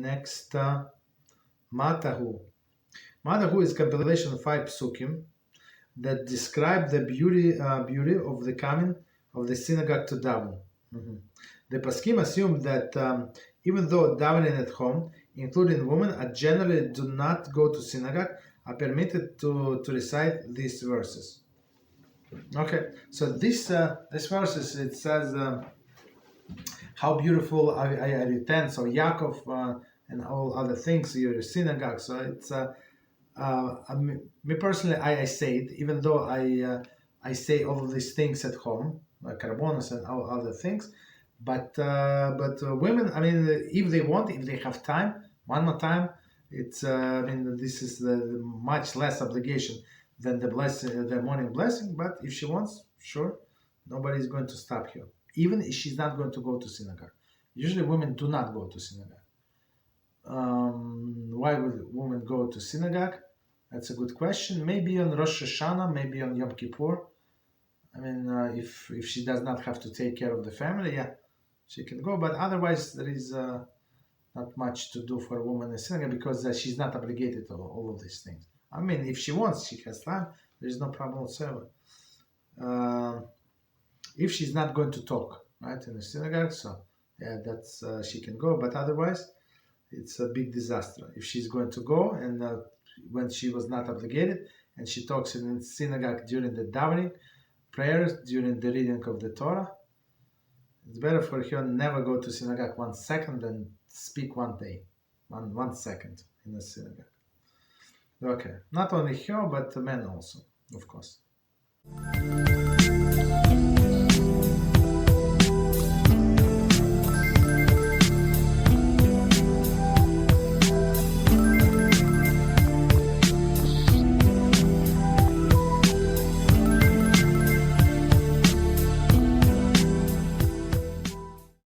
Next, Mah Tovu. Mah Tovu is a compilation of 5 psukim that describe the beauty of the coming of the synagogue to daven. The Paskim assume that even though davening at home, including women, generally do not go to synagogue, are permitted to recite these verses. Okay, so this verses, it says how beautiful I repent. So Yaakov and all other things, your synagogue. So it's me personally, I say it, even though I say all of these things at home, like carbonos and all other things. But women, I mean, if they want, if they have time, one more time, it's I mean, this is the much less obligation than the morning blessing. But if she wants, sure, nobody is going to stop her, even if she's not going to go to synagogue. Usually, women do not go to synagogue. Why would women go to synagogue? That's a good question. Maybe on Rosh Hashanah, maybe on Yom Kippur. I mean, if she does not have to take care of the family, yeah, she can go. But otherwise, there is not much to do for a woman in synagogue because she's not obligated to all of these things. I mean, if she wants, she has time. There is no problem whatsoever. If she's not going to talk, right, in the synagogue, so yeah, that's she can go. But otherwise, it's a big disaster. If she's going to go and when she was not obligated and she talks in the synagogue during the davening, prayers, during the reading of the Torah, it's better for her never go to synagogue 1 second than speak one day, one second in the synagogue. Okay, not only her, but the men also, of course.